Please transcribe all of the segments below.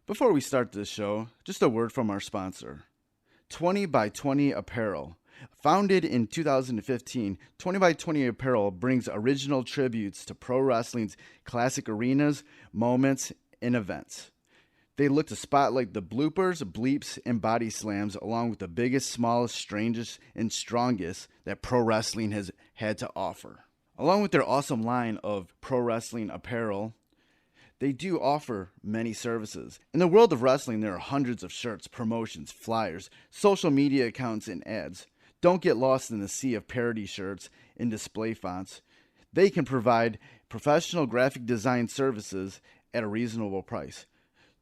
Before we start this show, just a word from our sponsor, 20 by 20 Apparel. Founded in 2015, 20 by 20 Apparel brings original tributes to pro wrestling's classic arenas, moments, and events. They look to spotlight the bloopers, bleeps, and body slams along with the biggest, smallest, strangest, and strongest that pro wrestling has had to offer. Along with their awesome line of pro wrestling apparel, they do offer many services. In the world of wrestling, there are hundreds of shirts, promotions, flyers, social media accounts, and ads. Don't get lost in the sea of parody shirts and display fonts. They can provide professional graphic design services at a reasonable price.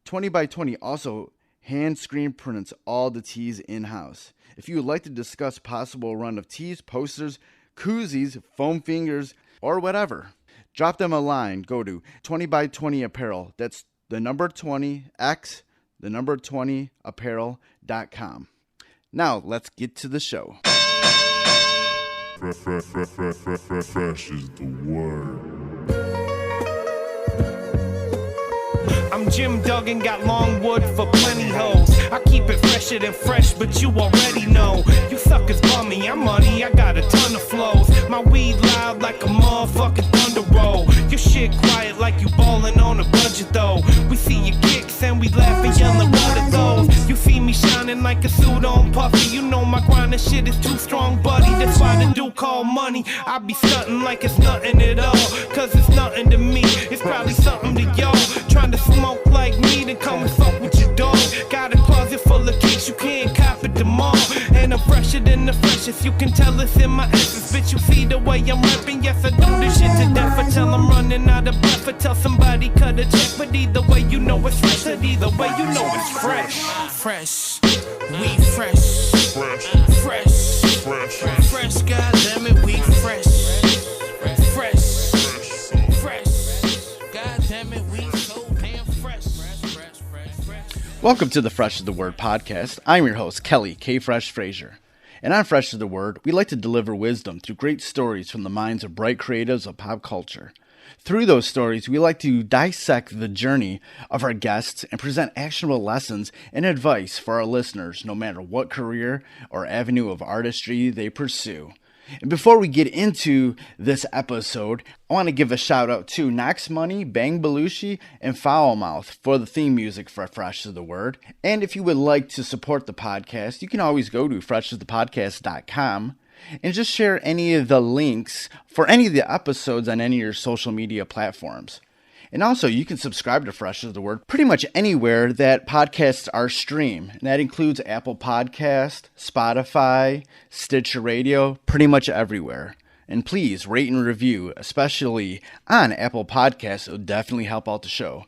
20 by 20 also hand screen prints all the tees in-house. If you would like to discuss possible run of tees, posters, koozies, foam fingers, or whatever, drop them a line. Go to 20 by 20 Apparel. That's the number 20x, the number 20 apparel.com. Now, let's get to the show. Fresh is the word. I'm Jim Duggan, got long wood for plenty hoes. I keep it fresher than fresh, but you already know. You suckers bummy, I'm money, I got a ton of flows. My weed loud like a motherfucking thunder roll. Your shit quiet like you ballin' on a budget though. We see your kicks and we laugh and yellin' what are those. You see me shining like a suit on puffy. You know my grindin' shit is too strong, buddy. That's why the dude call money. I be stuntin' like it's nothing at all. Cause it's nothing to me, it's probably something to y'all. Trying to smoke like me, then come and fuck with your dog. Got a closet full of kicks, you can't cop it tomorrow. And I'm fresher than the freshest, you can tell it's in my essence. Bitch, you see the way I'm rapping, yes I do this shit to death. I tell I'm running out of breath, I tell somebody cut a check. But either way you know it's fresh, and either way you know it's fresh. Fresh, we fresh, fresh, goddammit, we fresh. Welcome to the Fresh is the Word podcast. I'm your host, Kelly K. Fresh Frazier. And on Fresh is the Word, we like to deliver wisdom through great stories from the minds of bright creatives of pop culture. Through those stories, we like to dissect the journey of our guests and present actionable lessons and advice for our listeners, no matter what career or avenue of artistry they pursue. And before we get into this episode, I want to give a shout out to Knox Money, Bang Belushi, and Foulmouth for the theme music for Fresh is the Word. And if you would like to support the podcast, you can always go to freshasthepodcast.com and just share any of the links for any of the episodes on any of your social media platforms. And also, you can subscribe to Fresh is the Word pretty much anywhere that podcasts are streamed. And that includes Apple Podcast, Spotify, Stitcher Radio, pretty much everywhere. And please rate and review, especially on Apple Podcasts. It will definitely help out the show.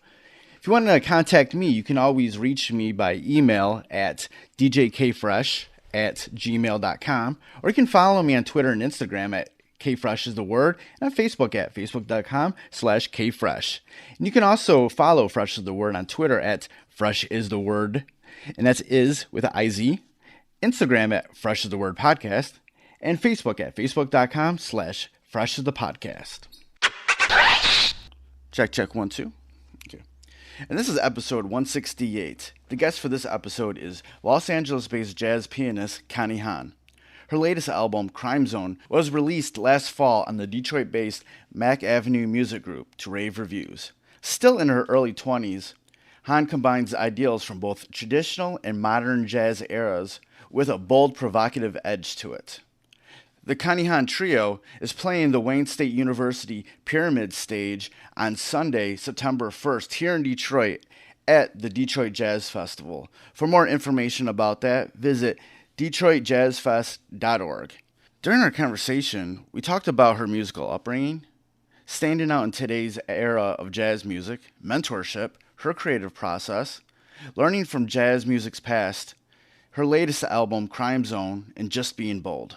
If you want to contact me, you can always reach me by email at djkfresh@gmail.com. Or you can follow me on Twitter and Instagram at KFresh is the Word, and on Facebook at facebook.com/KFresh. And you can also follow Fresh is the Word on Twitter at Fresh is the Word, and that's is with an IZ, Instagram at Fresh is the Word Podcast, and Facebook at facebook.com/Fresh is the Podcast. Check, 1, 2. Okay. And this is episode 168. The guest for this episode is Los Angeles-based jazz pianist Connie Han. Her latest album, Crime Zone, was released last fall on the Detroit-based Mack Avenue Music Group to rave reviews. Still in her early 20s, Han combines ideals from both traditional and modern jazz eras with a bold, provocative edge to it. The Connie Han Trio is playing the Wayne State University Pyramid Stage on Sunday, September 1st, here in Detroit at the Detroit Jazz Festival. For more information about that, visit DetroitJazzFest.org. During our conversation, we talked about her musical upbringing, standing out in today's era of jazz music, mentorship, her creative process, learning from jazz music's past, her latest album, Crime Zone, and just being bold.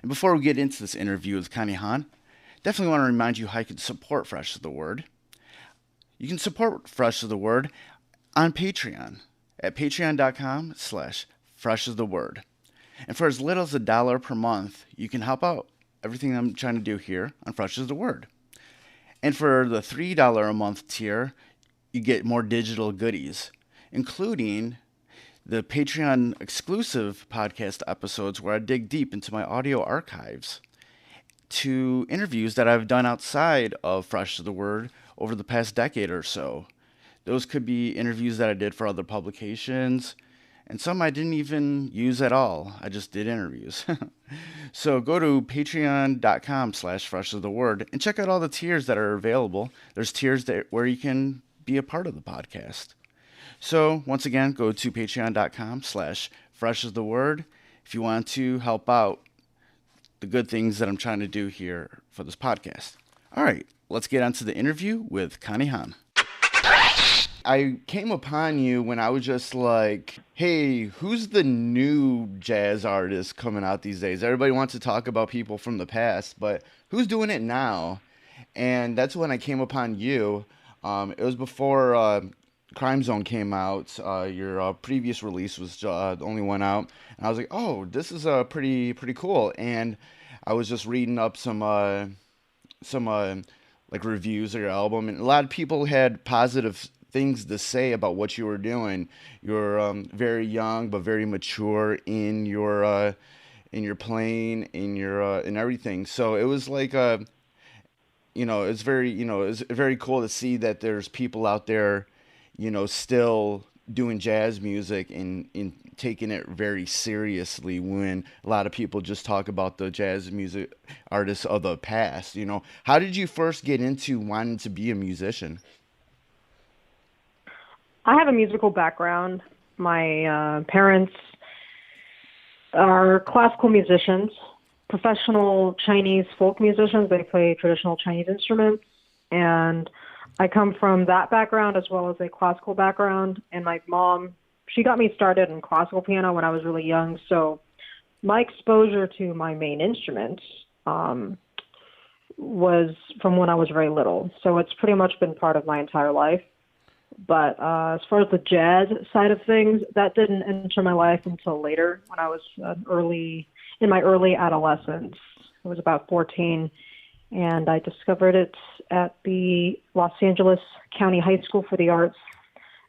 And before we get into this interview with Connie Han, definitely want to remind you how you can support Fresh is the Word. You can support Fresh is the Word on Patreon at patreon.com/Fresh is the Word. And for as little as $1 per month, you can help out everything I'm trying to do here on Fresh is the Word. And for the $3 a month tier, you get more digital goodies, including the Patreon exclusive podcast episodes where I dig deep into my audio archives, to interviews that I've done outside of Fresh is the Word over the past decade or so. Those could be interviews that I did for other publications, and some I didn't even use at all. I just did interviews. So go to patreon.com/freshoftheword and check out all the tiers that are available. There's tiers where you can be a part of the podcast. So once again, go to patreon.com/freshoftheword if you want to help out the good things that I'm trying to do here for this podcast. All right, let's get on to the interview with Connie Han. I came upon you when I was just like, hey, who's the new jazz artist coming out these days? Everybody wants to talk about people from the past, but who's doing it now? And that's when I came upon you. It was before Crime Zone came out. Your previous release was the only one out. And I was like, oh, this is pretty cool. And I was just reading up some like reviews of your album, and a lot of people had positive things to say about what you were doing. You're very young but very mature in your playing, in everything. So it was like it's very cool to see that there's people out there, still doing jazz music and taking it very seriously when a lot of people just talk about the jazz music artists of the past. How did you first get into wanting to be a musician? I have a musical background. My parents are classical musicians, professional Chinese folk musicians. They play traditional Chinese instruments. And I come from that background as well as a classical background. And my mom, she got me started in classical piano when I was really young. So my exposure to my main instrument was from when I was very little. So it's pretty much been part of my entire life. But as far as the jazz side of things, that didn't enter my life until later, when I was in my early adolescence. I was about 14, and I discovered it at the Los Angeles County High School for the Arts.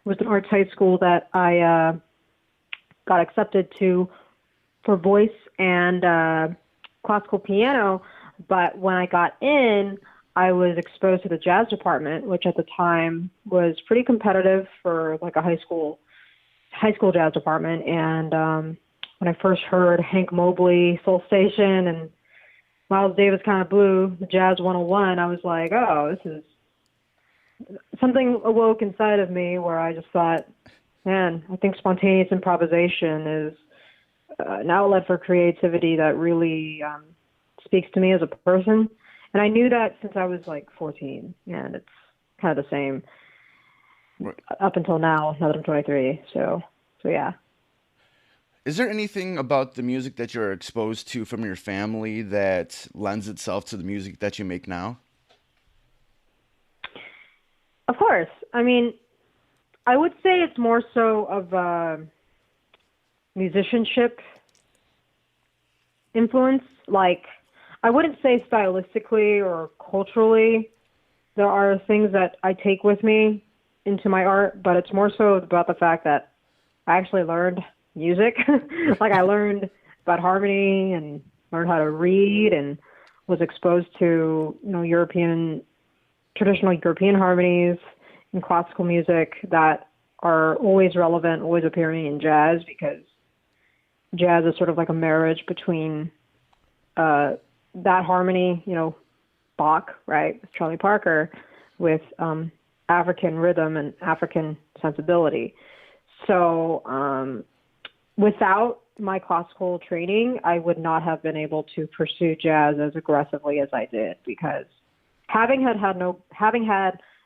It was an arts high school that I got accepted to for voice and classical piano. But when I got in, I was exposed to the jazz department, which at the time was pretty competitive for like a high school jazz department. And when I first heard Hank Mobley, Soul Station, and Miles Davis kind of blew the Jazz 101, I was like, oh, this is something awoke inside of me where I just thought, man, I think spontaneous improvisation is an outlet for creativity that really speaks to me as a person. And I knew that since I was like 14, and it's kind of the same up until now, now that I'm 23. So yeah. Is there anything about the music that you're exposed to from your family that lends itself to the music that you make now? Of course. I mean, I would say it's more so of musicianship influence. Like, I wouldn't say stylistically or culturally. There are things that I take with me into my art, but it's more so about the fact that I actually learned music. Like, I learned about harmony and learned how to read and was exposed to, traditional European harmonies and classical music that are always relevant, always appearing in jazz, because jazz is sort of like a marriage between that harmony, Bach, right, with Charlie Parker, with African rhythm and African sensibility. So without my classical training, I would not have been able to pursue jazz as aggressively as I did, because having had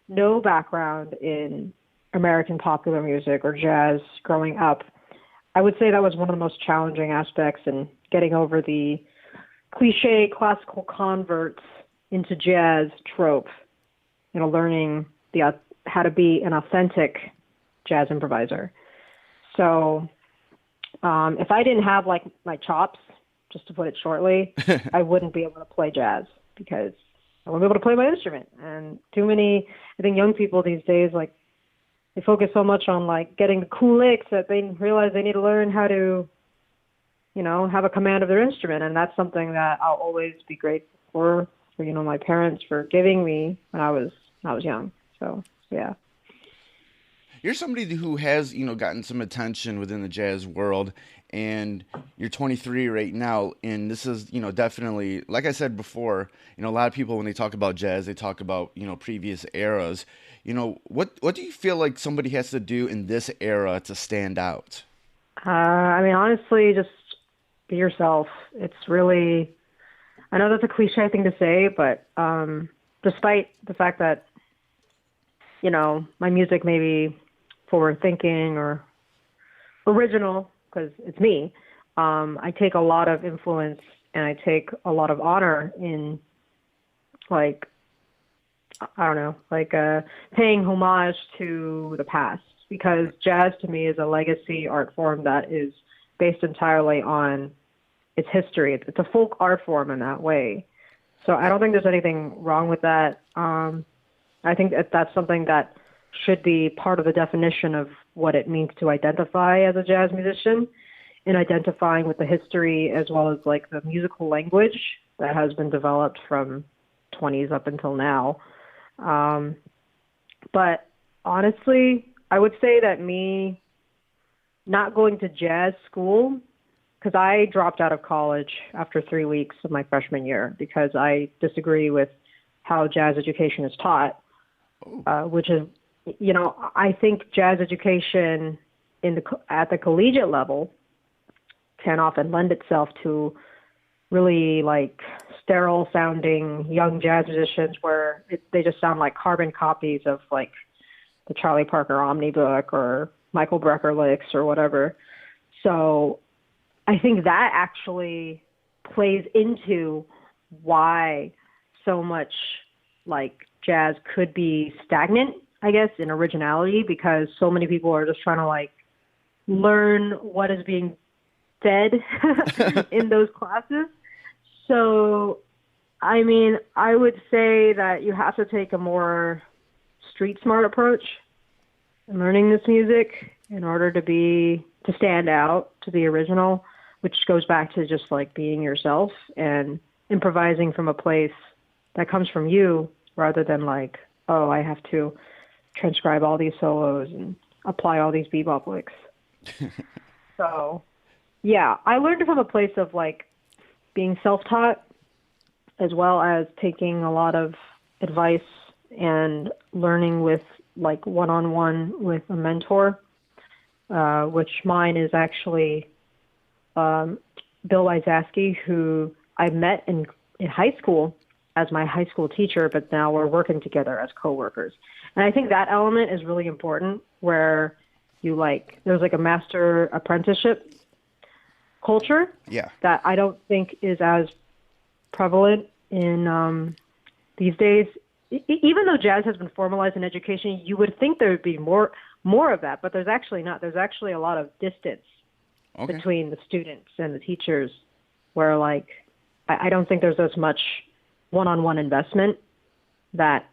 no background in American popular music or jazz growing up, I would say that was one of the most challenging aspects in getting over the cliche classical converts into jazz trope, learning how to be an authentic jazz improviser. So if I didn't have like my chops, just to put it shortly, I wouldn't be able to play jazz, because I wouldn't be able to play my instrument. And I think young people these days, like, they focus so much on like getting the cool licks that they realize they need to learn how to, have a command of their instrument. And that's something that I'll always be grateful for my parents for giving me when I was young. So, yeah. You're somebody who has, gotten some attention within the jazz world, and you're 23 right now, and this is, definitely, like I said before, a lot of people when they talk about jazz, they talk about, previous eras. What do you feel like somebody has to do in this era to stand out? Honestly, just be yourself. It's really, I know that's a cliche thing to say, but despite the fact that, my music may be forward thinking or original, because it's me, I take a lot of influence and I take a lot of honor in, like, I don't know, like paying homage to the past, because jazz to me is a legacy art form that is based entirely on its history. It's a folk art form in that way. So I don't think there's anything wrong with that. I think that's something that should be part of the definition of what it means to identify as a jazz musician, in identifying with the history as well as like the musical language that has been developed from 20s up until now. But honestly, I would say that me not going to jazz school, because I dropped out of college after 3 weeks of my freshman year because I disagree with how jazz education is taught, which is, I think jazz education at the collegiate level can often lend itself to really like sterile sounding young jazz musicians where they just sound like carbon copies of like the Charlie Parker Omnibook or Michael Brecker licks or whatever. So I think that actually plays into why so much like jazz could be stagnant, I guess, in originality, because so many people are just trying to like learn what is being fed in those classes. So, I mean, I would say that you have to take a more street smart approach in learning this music in order to stand out, to be original, which goes back to just like being yourself and improvising from a place that comes from you rather than like, oh, I have to transcribe all these solos and apply all these bebop licks. So, yeah, I learned from a place of like being self-taught as well as taking a lot of advice and learning with like one-on-one with a mentor, which mine is actually Bill Wyzaski, who I met in high school as my high school teacher, but now we're working together as coworkers. And I think that element is really important where there's like a master apprenticeship culture that I don't think is as prevalent in these days. Even though jazz has been formalized in education, you would think there would be more of that, but there's actually not. There's actually a lot of distance between the students and the teachers where like I don't think there's as much one-on-one investment that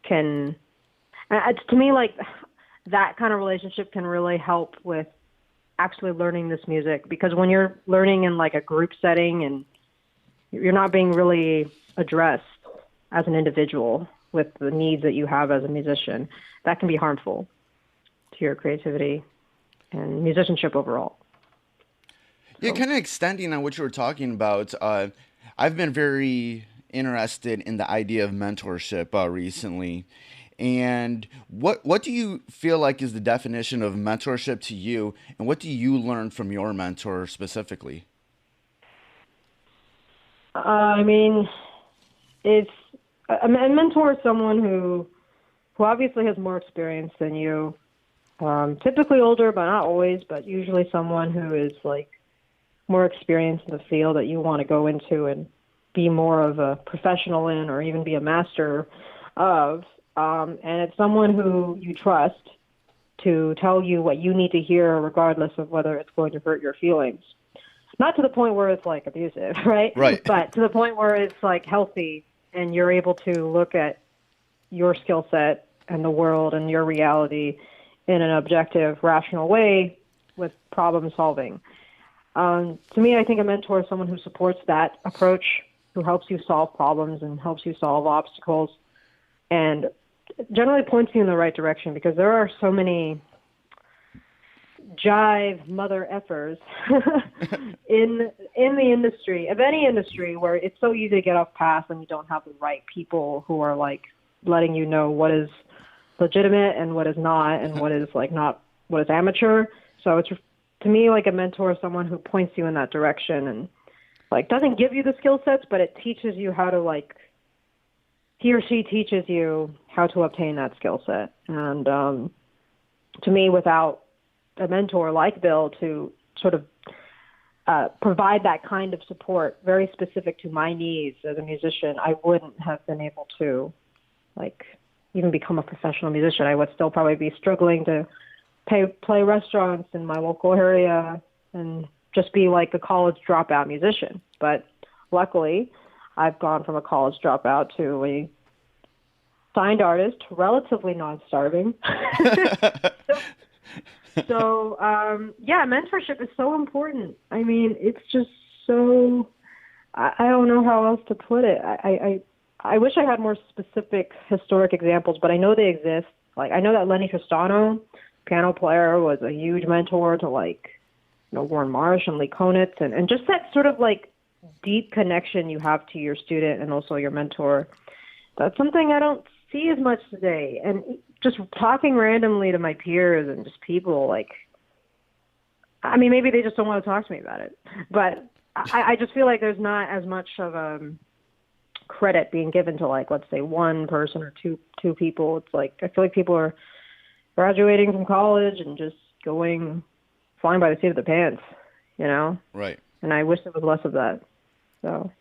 can, to me, like that kind of relationship can really help with actually learning this music, because when you're learning in like a group setting and you're not being really addressed as an individual with the needs that you have as a musician, that can be harmful to your creativity and musicianship overall. Yeah, kind of extending on what you were talking about, I've been very interested in the idea of mentorship recently. And what do you feel like is the definition of mentorship to you, and what do you learn from your mentor specifically? I mean, it's a mentor is someone who obviously has more experience than you, typically older, but not always, but usually someone who is like more experienced in the field that you want to go into and be more of a professional in, or even be a master of. And it's someone who you trust to tell you what you need to hear, regardless of whether it's going to hurt your feelings. Not to the point where it's like abusive, right? Right. But to the point where it's like healthy and you're able to look at your skill set and the world and your reality in an objective, rational way with problem solving. To me, I think a mentor is someone who supports that approach, who helps you solve problems and helps you solve obstacles, and generally points you in the right direction, because there are so many jive mother effers in the industry, of any industry, where it's so easy to get off path when you don't have the right people who are like letting you know what is legitimate and what is not, and what is like not, what is amateur. So it's, to me, like a mentor is someone who points you in that direction and like doesn't give you the skill sets, but it teaches you how to, like, he or she teaches you how to obtain that skill set. And to me, without a mentor like Bill to sort of provide that kind of support, very specific to my needs as a musician, I wouldn't have been able to, like, even become a professional musician. I would still probably be struggling to play restaurants in my local area and just be like a college dropout musician. But luckily, I've gone from a college dropout to a signed artist, relatively non-starving. So, yeah, mentorship is so important. I mean, it's just so, I don't know how else to put it. I wish I had more specific historic examples, but I know they exist. Like, I know that Lenny Tristano, piano player, was a huge mentor to, like, you know, Warren Marsh and Lee Konitz, and just that sort of, like, deep connection you have to your student and also your mentor. That's something I don't see as much today. And just talking randomly to my peers and just people, like, I mean, maybe they just don't want to talk to me about it, but I just feel like there's not as much of a credit being given to, like, let's say one person or two people. It's like, I feel like people are graduating from college and just flying by the seat of the pants, you know? Right. And I wish there was less of that. So.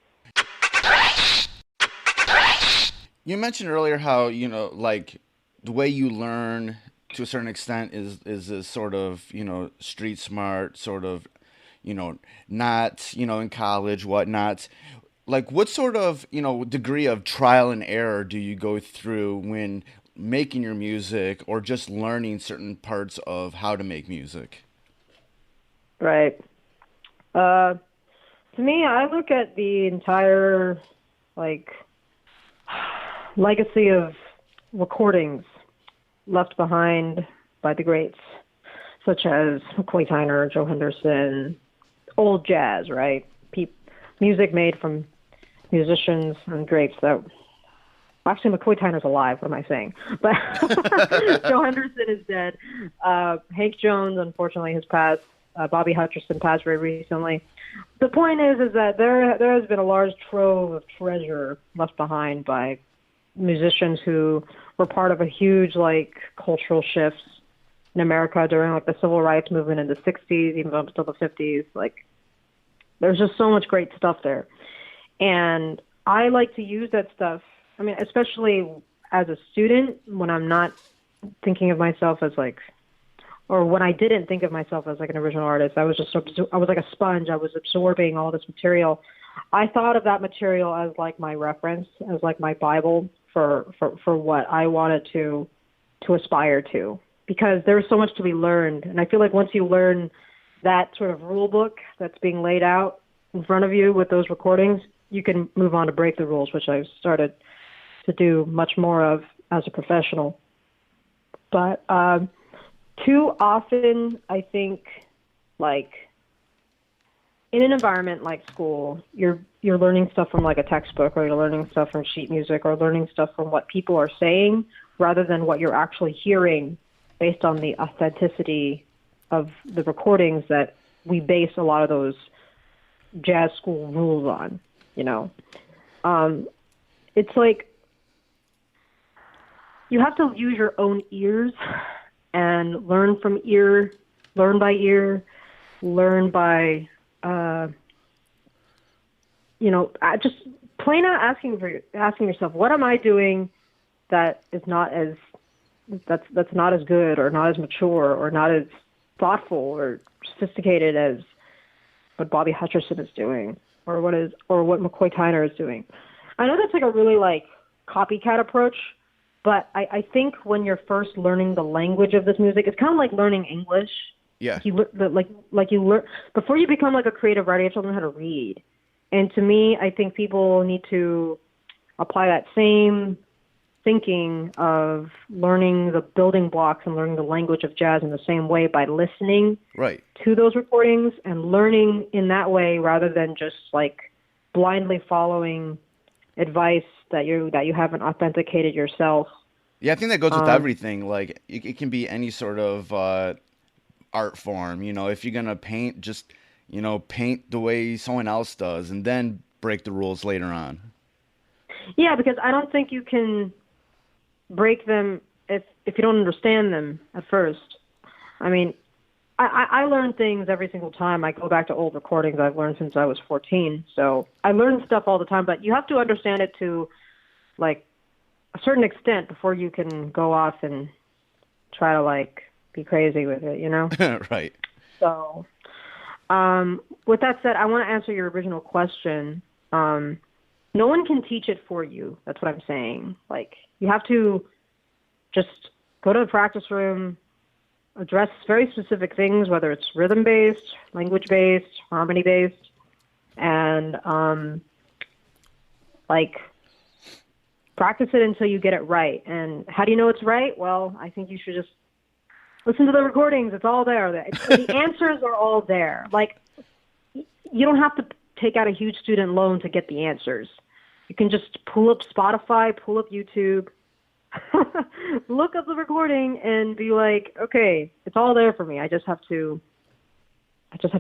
You mentioned earlier how, you know, like, the way you learn to a certain extent is this sort of, you know, street smart, sort of, you know, not, you know, in college, whatnot. Like, what sort of, you know, degree of trial and error do you go through when making your music, or just learning certain parts of how to make music? Right. To me, I look at the entire, like, legacy of recordings left behind by the greats, such as McCoy Tyner, Joe Henderson, old jazz, right? Music made from musicians and greats that, actually, McCoy Tyner's alive, what am I saying? But Joe Henderson is dead. Hank Jones, unfortunately, has passed. Bobby Hutcherson passed very recently. The point is that there has been a large trove of treasure left behind by musicians who were part of a huge, like, cultural shifts in America during, like, the civil rights movement in the 60s, even up until the 50s. Like, there's just so much great stuff there. And I like to use that stuff, I mean, especially as a student, when I'm not thinking of myself as, like, or when I didn't think of myself as, like, an original artist. I was like a sponge. I was absorbing all this material. I thought of that material as, like, my reference, as, like, my Bible for what I wanted to aspire to, because there's so much to be learned. And I feel like once you learn that sort of rule book that's being laid out in front of you with those recordings, you can move on to break the rules, which I've started to do much more of as a professional. But too often, I think, like, in an environment like school, you're learning stuff from, like, a textbook, or you're learning stuff from sheet music, or learning stuff from what people are saying, rather than what you're actually hearing based on the authenticity of the recordings that we base a lot of those jazz school rules on, you know? It's like you have to use your own ears and learn by ear, learn by, you know, just plain out asking yourself, what am I doing that is not as, that's not as good, or not as mature, or not as thoughtful or sophisticated as what Bobby Hutcherson is doing, or what McCoy Tyner is doing. I know that's, like, a really, like, copycat approach, But I think when you're first learning the language of this music, it's kind of like learning English. Yeah. Like you learn before you become like a creative writer, you have to learn how to read. And to me, I think people need to apply that same thinking of learning the building blocks and learning the language of jazz in the same way by listening Right. to those recordings and learning in that way rather than just like blindly following advice that you haven't authenticated yourself. Yeah, I think that goes with everything. Like it can be any sort of art form. You know, if you're gonna paint, just paint the way someone else does, and then break the rules later on. Yeah, because I don't think you can break them if you don't understand them at first. I mean, I learn things every single time. I go back to old recordings I've learned since I was 14. So I learn stuff all the time, but you have to understand it to like a certain extent before you can go off and try to like be crazy with it, you know? Right. So, with that said, I want to answer your original question. No one can teach it for you. That's what I'm saying. Like, you have to just go to the practice room, address very specific things, whether it's rhythm-based, language-based, harmony-based, and, practice it until you get it right. And how do you know it's right? Well, I think you should just listen to the recordings. It's all there. The answers are all there. Like, you don't have to take out a huge student loan to get the answers. You can just pull up Spotify, pull up YouTube, look up the recording, and be like, okay, it's all there for me. I just have to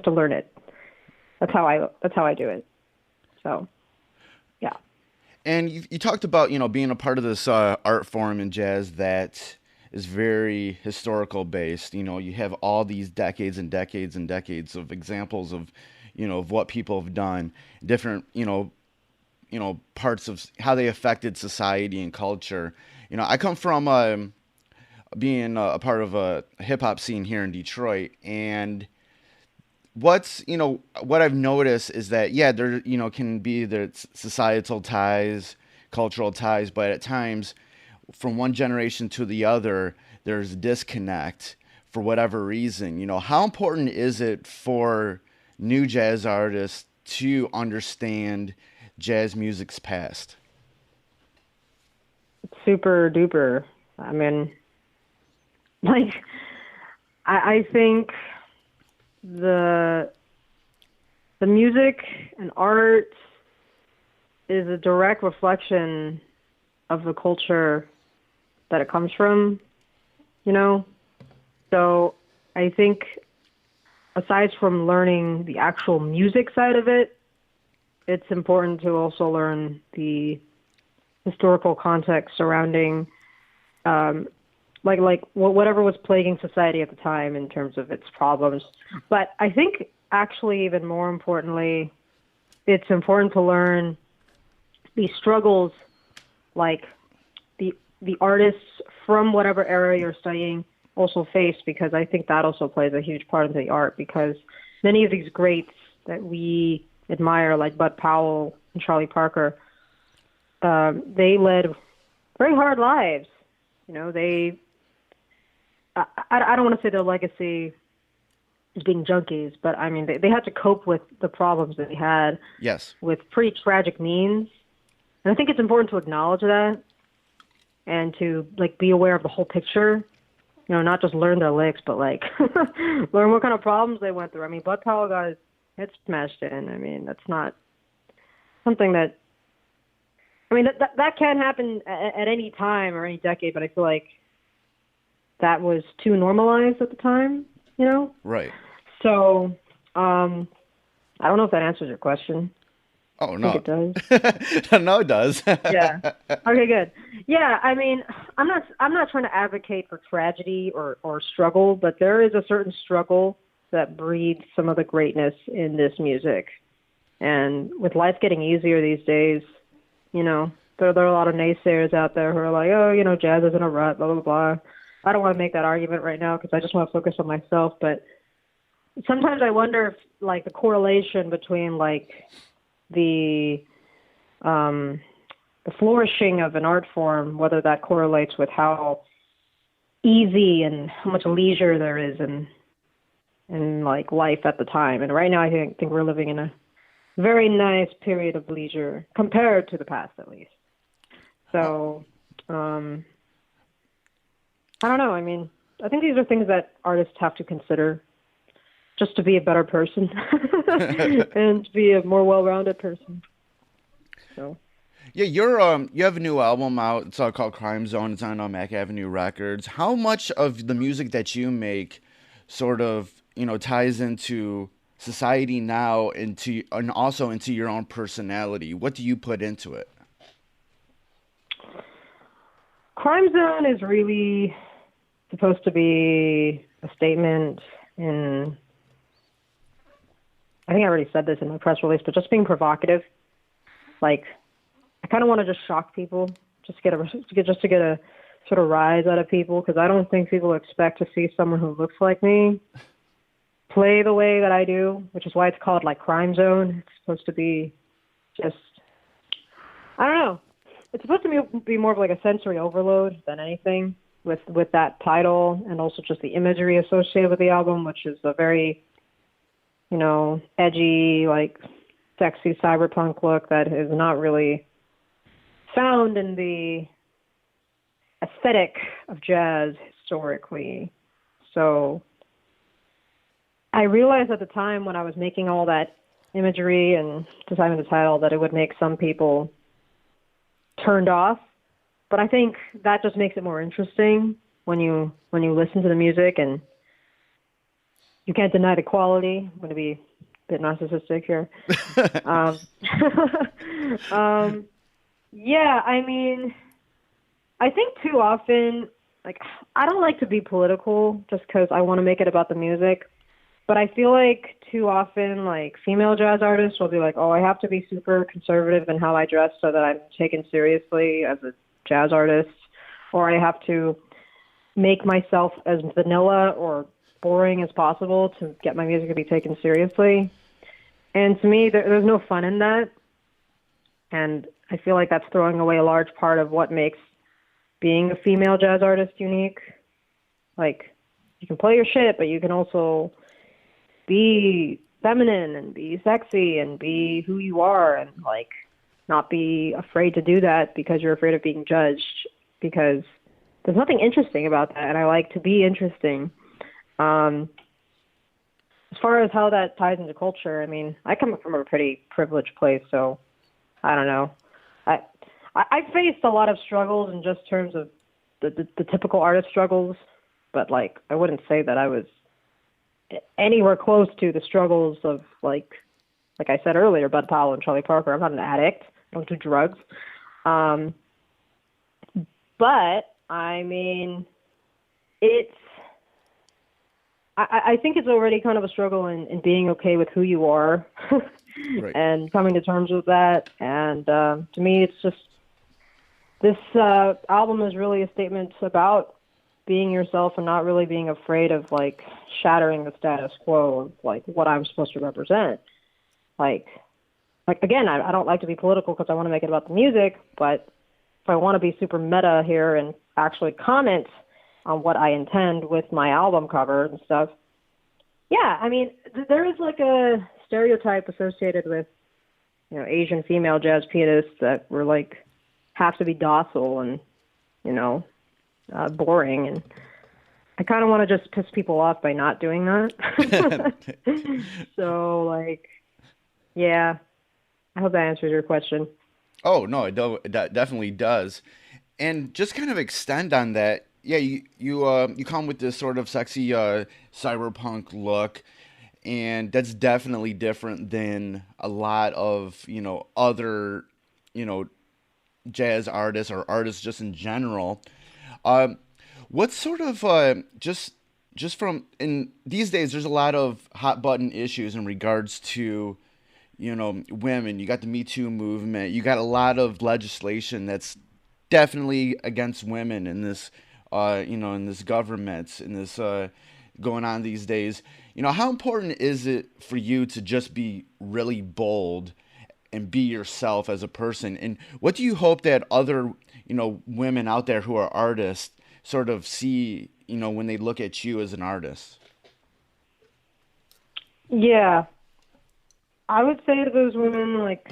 learn it. That's how I do it. So, yeah. And you talked about being a part of this art form in jazz that is very historical based. You have all these decades and decades and decades of examples of of what people have done, different parts of how they affected society and culture. I come from being a part of a hip hop scene here in Detroit, and what I've noticed is that there can be the societal ties, cultural ties, but at times from one generation to the other there's a disconnect for whatever reason. How important is it for new jazz artists to understand jazz music's past? Super duper. I mean, like, I think the music and art is a direct reflection of the culture that it comes from, So I think aside from learning the actual music side of it, it's important to also learn the historical context surrounding whatever was plaguing society at the time in terms of its problems. But I think actually even more importantly, it's important to learn the struggles like the artists from whatever area you're studying also face, because I think that also plays a huge part of the art, because many of these greats that we admire, like Bud Powell and Charlie Parker, they led very hard lives. I don't want to say their legacy is being junkies, but I mean, they had to cope with the problems that they had. Yes. With pretty tragic means. And I think it's important to acknowledge that and to be aware of the whole picture. Not just learn their licks, but learn what kind of problems they went through. I mean, Bud Powell got his head smashed in. I mean, that's not something that, that can happen at any time or any decade, but I feel like that was too normalized at the time, Right. So, I don't know if that answers your question. Oh, no. I think it does. No, it does. Yeah. Okay, good. Yeah, I mean, I'm not trying to advocate for tragedy or struggle, but there is a certain struggle that breeds some of the greatness in this music. And with life getting easier these days, there are a lot of naysayers out there who are like, oh, jazz is in a rut, blah, blah, blah. I don't want to make that argument right now because I just want to focus on myself. But sometimes I wonder if, the correlation between, the the flourishing of an art form, whether that correlates with how easy and how much leisure there is in like life at the time. And right now, I think we're living in a very nice period of leisure compared to the past, at least. So, I don't know. I mean, I think these are things that artists have to consider just to be a better person and to be a more well-rounded person. So. Yeah, you have a new album out. It's called Crime Zone. It's on Mack Avenue Records. How much of the music that you make sort of, ties into society now and also into your own personality? What do you put into it? Crime Zone is really supposed to be a statement in, I think I already said this in my press release, but just being provocative. Like, I kind of want to just shock people, just to get a sort of rise out of people, because I don't think people expect to see someone who looks like me play the way that I do, which is why it's called like Crime Zone. It's supposed to be just, I don't know. It's supposed to be more of like a sensory overload than anything with that title, and also just the imagery associated with the album, which is a very, edgy, like sexy cyberpunk look that is not really found in the aesthetic of jazz historically. So I realized at the time when I was making all that imagery and designing the title that it would make some people turned off. But I think that just makes it more interesting when you listen to the music, and you can't deny the quality. I'm going to be a bit narcissistic here. Yeah, I mean, I think too often, like, I don't like to be political just because I want to make it about the music. But I feel like too often, like, female jazz artists will be like, oh, I have to be super conservative in how I dress so that I'm taken seriously as a jazz artist, or I have to make myself as vanilla or boring as possible to get my music to be taken seriously. And to me, there's no fun in that. And I feel like that's throwing away a large part of what makes being a female jazz artist unique. Like, you can play your shit, but you can also be feminine and be sexy and be who you are, and like not be afraid to do that because you're afraid of being judged, because there's nothing interesting about that, and I like to be interesting. As far as how that ties into culture, I mean, I come from a pretty privileged place, so I don't know. I faced a lot of struggles in just terms of the typical artist struggles, but like I wouldn't say that I was anywhere close to the struggles of like I said earlier, Bud Powell and Charlie Parker. I'm not an addict. I don't do drugs. But I mean, I think it's already kind of a struggle in being okay with who you are Right. and coming to terms with that. And to me, it's just, this album is really a statement about being yourself and not really being afraid of like shattering the status quo of like what I'm supposed to represent. Like again, I don't like to be political because I want to make it about the music, but if I want to be super meta here and actually comment on what I intend with my album cover and stuff, yeah, I mean, there is like a stereotype associated with, Asian female jazz pianists that were like, have to be docile and, boring. And I kind of want to just piss people off by not doing that. So like, yeah, I hope that answers your question. Oh, no, it definitely does. And just kind of extend on that. Yeah, you come with this sort of sexy cyberpunk look, and that's definitely different than a lot of, other, jazz artists or artists just in general. What sort of just from in these days, there's a lot of hot button issues in regards to, women. You got the Me Too movement. You got a lot of legislation that's definitely against women in this, in this government, in this going on these days. How important is it for you to just be really bold and be yourself as a person. And what do you hope that other, women out there who are artists sort of see, when they look at you as an artist? Yeah. I would say to those women, like,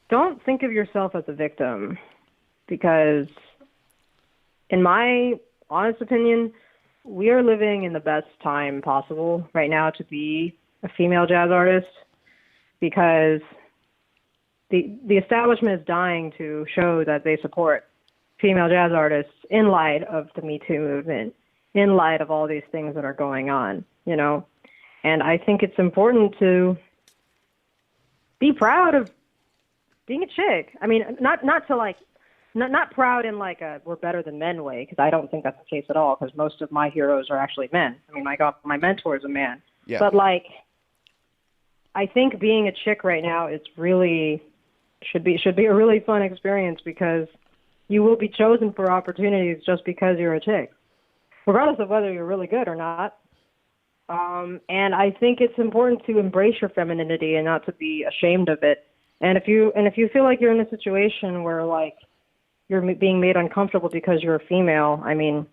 don't think of yourself as a victim, because in my honest opinion, we are living in the best time possible right now to be a female jazz artist, because the establishment is dying to show that they support female jazz artists in light of the Me Too movement, in light of all these things that are going on, And I think it's important to be proud of being a chick. I mean, not proud in like a we're better than men way, because I don't think that's the case at all, because most of my heroes are actually men. I mean, my mentor is a man. Yeah. But like, I think being a chick right now is really should be a really fun experience, because you will be chosen for opportunities just because you're a chick, regardless of whether you're really good or not. And I think it's important to embrace your femininity and not to be ashamed of it. And if you feel like you're in a situation where like you're being made uncomfortable because you're a female, I mean,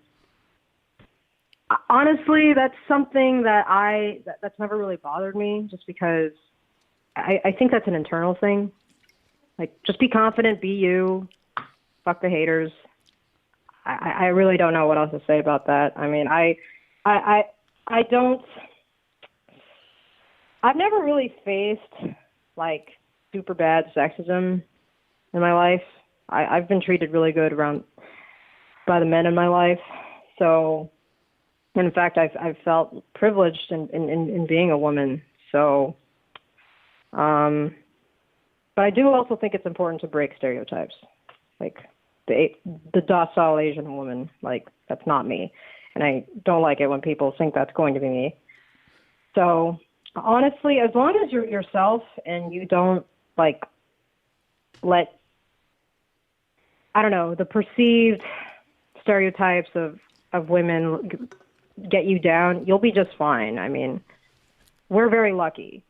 honestly, that's something that's never really bothered me, just because I think that's an internal thing. Like, just be confident, be you, fuck the haters. I really don't know what else to say about that. I mean, I've never really faced like super bad sexism in my life. I've been treated really good by the men in my life. So, in fact, I've felt privileged in being a woman. So, but I do also think it's important to break stereotypes, like the docile Asian woman. Like, that's not me, and I don't like it when people think that's going to be me. So, honestly, as long as you're yourself and you don't like let, I don't know, the perceived stereotypes of women get you down, you'll be just fine. I mean, we're very lucky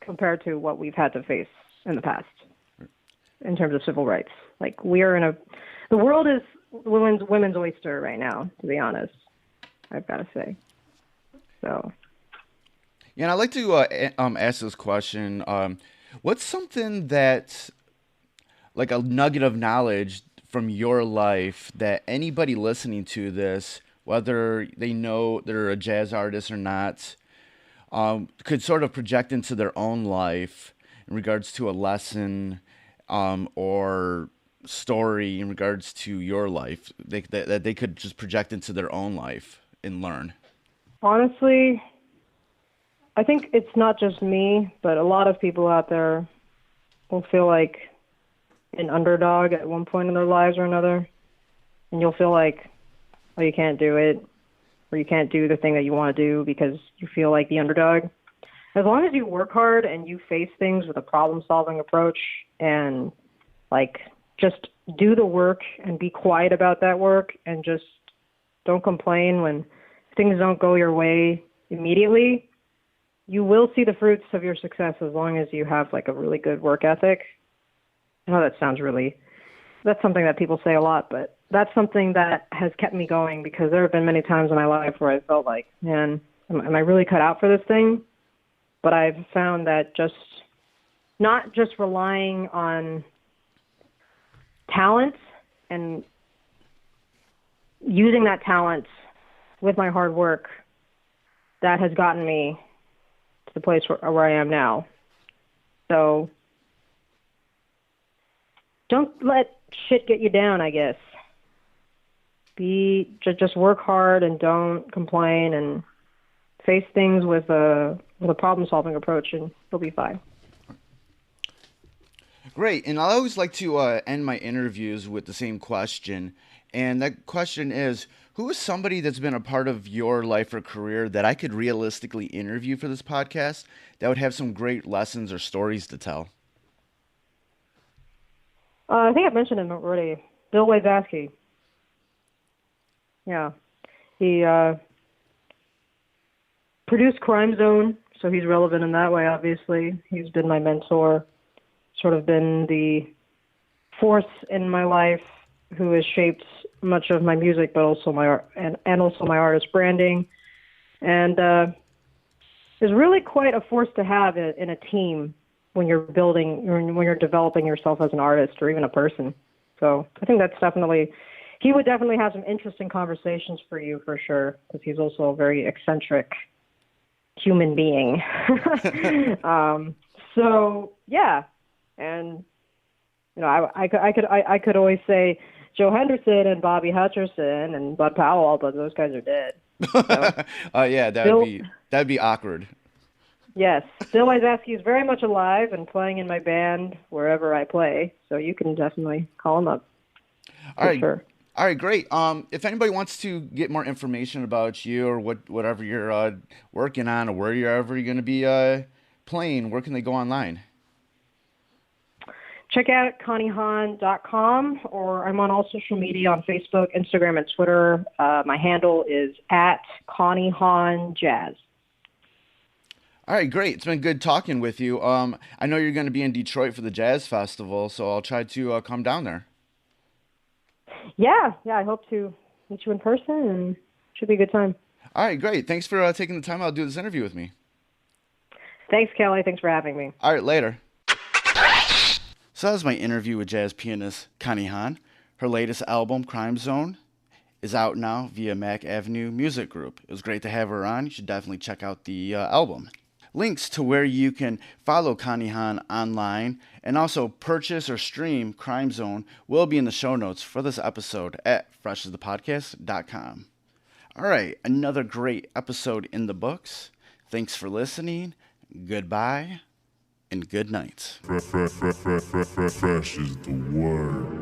compared to what we've had to face in the past in terms of civil rights. Like, the world is women's oyster right now, to be honest, I've got to say. So. Yeah, and I'd like to ask this question. What's something that, like a nugget of knowledge from your life, that anybody listening to this, whether they know they're a jazz artist or not, could sort of project into their own life in regards to a lesson or story in regards to your life, that they could just project into their own life and learn? Honestly, I think it's not just me, but a lot of people out there will feel like an underdog at one point in their lives or another. And you'll feel like, oh, you can't do it, or you can't do the thing that you want to do because you feel like the underdog. As long as you work hard and you face things with a problem-solving approach and, like, just do the work and be quiet about that work and just don't complain when things don't go your way immediately, you will see the fruits of your success as long as you have like a really good work ethic. I know that sounds that's something that people say a lot, but that's something that has kept me going, because there have been many times in my life where I felt like, man, am I really cut out for this thing? But I've found that not just relying on talent and using that talent with my hard work, that has gotten me to the place where I am now. So don't let shit get you down, I guess. Just work hard and don't complain and face things with a problem-solving approach, and you'll be fine. Great. And I always like to end my interviews with the same question. And that question is, who is somebody that's been a part of your life or career that I could realistically interview for this podcast that would have some great lessons or stories to tell? I think I mentioned him already. Bill Wazowski. Yeah. He produced Crime Zone So he's relevant in that way, obviously. He's been my mentor, sort of been the force in my life who has shaped much of my music, but also my art and also my artist branding. And is really quite a force to have in a team when you're developing yourself as an artist or even a person. So I think that's definitely, he would definitely have some interesting conversations for you for sure, because he's also a very eccentric human being. So yeah, and you know, I could always say Joe Henderson and Bobby Hutcherson and Bud Powell, but those guys are dead. So, yeah, that'd be awkward. Yes, Bill Isaatsky is very much alive and playing in my band wherever I play, so you can definitely call him up. All right. Sure. All right, great. If anybody wants to get more information about you or whatever you're working on or wherever you're going to be playing, where can they go online? Check out ConnieHan.com, or I'm on all social media on Facebook, Instagram, and Twitter. My handle is at Connie Han Jazz. All right, great. It's been good talking with you. I know you're going to be in Detroit for the Jazz Festival, so I'll try to come down there. Yeah, I hope to meet you in person, and it should be a good time. All right, great. Thanks for taking the time out to do this interview with me. Thanks, Kelly. Thanks for having me. All right, later. So that was my interview with jazz pianist Connie Han. Her latest album, Crime Zone, is out now via Mack Avenue Music Group. It was great to have her on. You should definitely check out the album. Links to where you can follow Connie Han online and also purchase or stream Crime Zone will be in the show notes for this episode at freshasthepodcast.com. All right, another great episode in the books. Thanks for listening. Goodbye and good night. Fresh is the word.